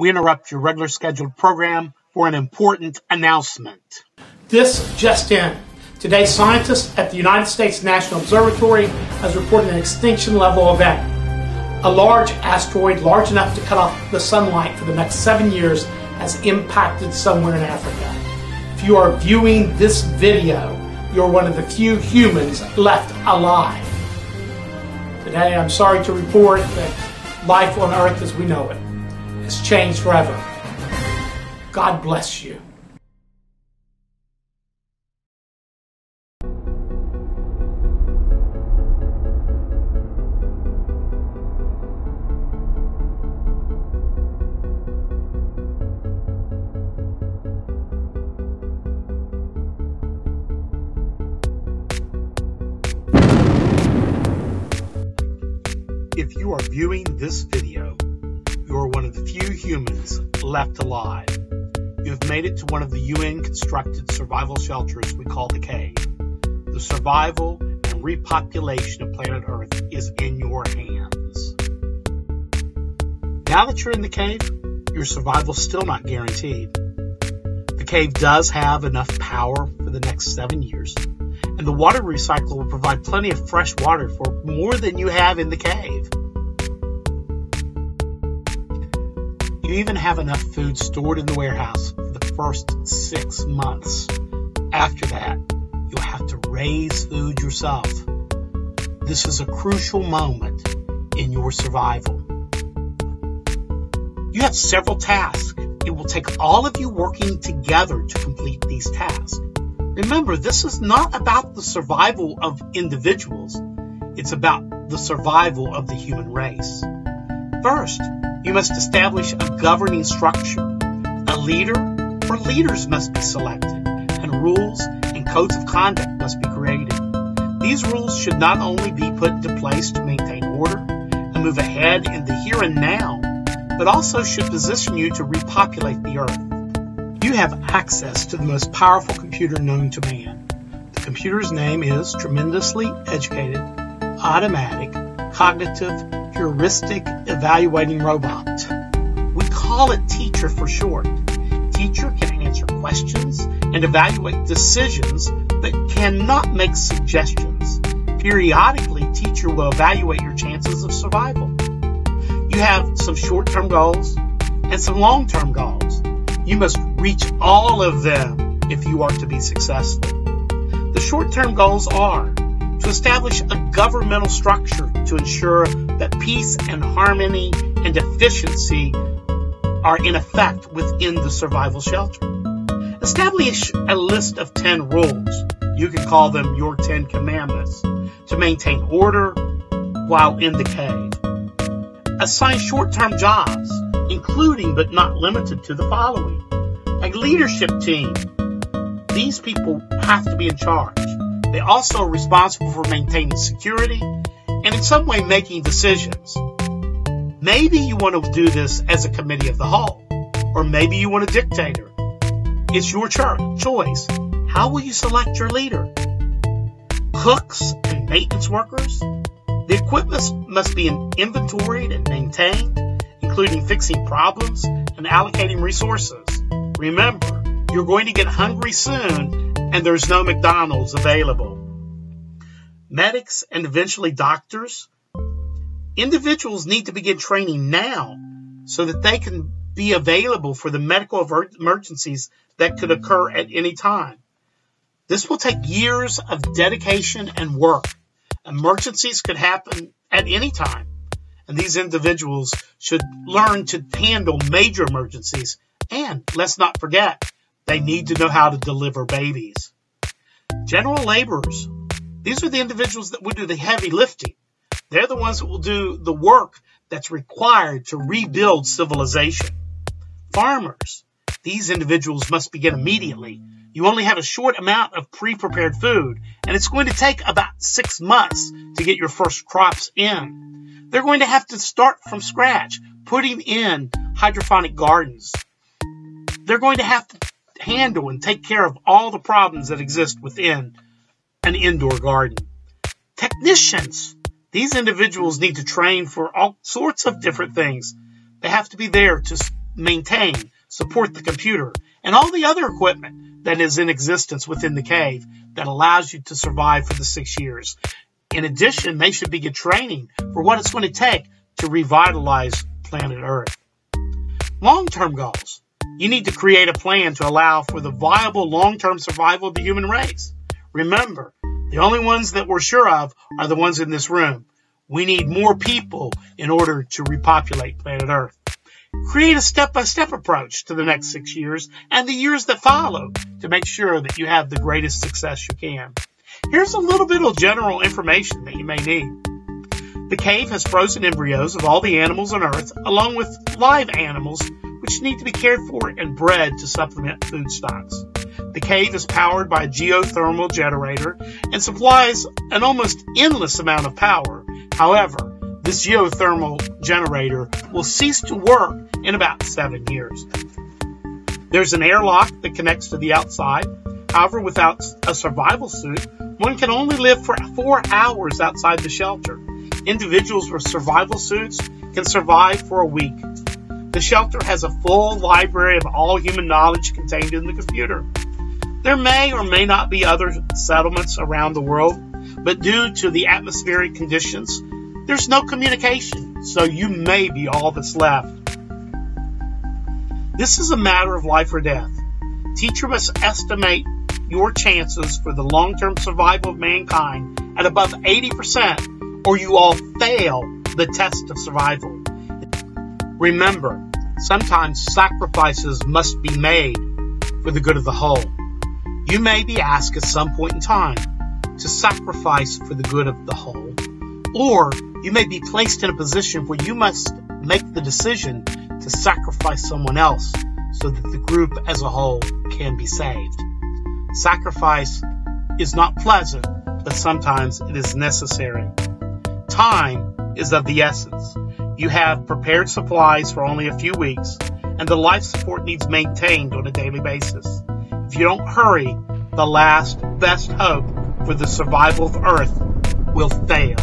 we interrupt your regular scheduled program for an important announcement. This just in. Today, scientists at the United States National Observatory has reported an extinction level event. A large asteroid large enough to cut off the sunlight for the next 7 years has impacted somewhere in Africa. If you are viewing this video, you're one of the few humans left alive. Today, I'm sorry to report that life on Earth as we know it has changed forever. God bless you. If you are viewing this video, you are one of the few humans left alive. You have made it to one of the UN-constructed survival shelters we call the Cave. The survival and repopulation of planet Earth is in your hands. Now that you're in the cave, your survival is still not guaranteed. The cave does have enough power for the next 7 years, and the water recycler will provide plenty of fresh water for more than you have in the cave. You even have enough food stored in the warehouse for the first 6 months. After that, you'll have to raise food yourself. This is a crucial moment in your survival. You have several tasks. It will take all of you working together to complete these tasks. Remember, this is not about the survival of individuals. It's about the survival of the human race. First, you must establish a governing structure. A leader or leaders must be selected, and rules and codes of conduct must be created. These rules should not only be put into place to maintain order and move ahead in the here and now, but also should position you to repopulate the Earth. You have access to the most powerful computer known to man. The computer's name is Tremendously Educated, Automatic, Cognitive, Heuristic Evaluating Robot. We call it Teacher for short. Teacher can answer questions and evaluate decisions, but cannot make suggestions. Periodically, Teacher will evaluate your chances of survival. You have some short-term goals and some long-term goals. You must reach all of them if you are to be successful. The short-term goals are to establish a governmental structure to ensure that peace and harmony and efficiency are in effect within the survival shelter. Establish a list of 10 rules. You can call them your 10 commandments to maintain order while in the cave. Assign short-term jobs, including but not limited to the following. A leadership team. These people have to be in charge. They also are responsible for maintaining security and in some way making decisions. Maybe you want to do this as a committee of the whole, or maybe you want a dictator. It's your choice. How will you select your leader? Cooks and maintenance workers? The equipment must be inventoried and maintained, including fixing problems and allocating resources. Remember, you're going to get hungry soon, and there's no McDonald's available. Medics and eventually doctors. Individuals need to begin training now so that they can be available for the medical emergencies that could occur at any time. This will take years of dedication and work. Emergencies could happen at any time, and these individuals should learn to handle major emergencies. And let's not forget, they need to know how to deliver babies. General laborers. These are the individuals that will do the heavy lifting. They're the ones that will do the work that's required to rebuild civilization. Farmers. These individuals must begin immediately. You only have a short amount of pre-prepared food, and it's going to take about 6 months to get your first crops in. They're going to have to start from scratch, putting in hydroponic gardens. They're going to have to handle and take care of all the problems that exist within an indoor garden. Technicians. These individuals need to train for all sorts of different things. They have to be there to maintain, support the computer, and all the other equipment that is in existence within the cave that allows you to survive for the 6 years. In addition, they should begin training for what it's going to take to revitalize planet Earth. Long-term goals. You need to create a plan to allow for the viable long-term survival of the human race. Remember, the only ones that we're sure of are the ones in this room. We need more people in order to repopulate planet Earth. Create a step-by-step approach to the next 6 years and the years that follow to make sure that you have the greatest success you can. Here's a little bit of general information that you may need. The cave has frozen embryos of all the animals on Earth, along with live animals, which need to be cared for and bred to supplement food stocks. The cave is powered by a geothermal generator and supplies an almost endless amount of power. However, this geothermal generator will cease to work in about 7 years. There's an airlock that connects to the outside. However, without a survival suit, one can only live for 4 hours outside the shelter. Individuals with survival suits can survive for a week. The shelter has a full library of all human knowledge contained in the computer. There may or may not be other settlements around the world, but due to the atmospheric conditions, there's no communication, so you may be all that's left. This is a matter of life or death. Teacher must estimate your chances for the long-term survival of mankind at above 80%, or you all fail the test of survival. Remember, sometimes sacrifices must be made for the good of the whole. You may be asked at some point in time to sacrifice for the good of the whole, or you may be placed in a position where you must make the decision to sacrifice someone else so that the group as a whole can be saved. Sacrifice is not pleasant, but sometimes it is necessary. Time is of the essence. You have prepared supplies for only a few weeks, and the life support needs maintained on a daily basis. If you don't hurry, the last best hope for the survival of Earth will fail.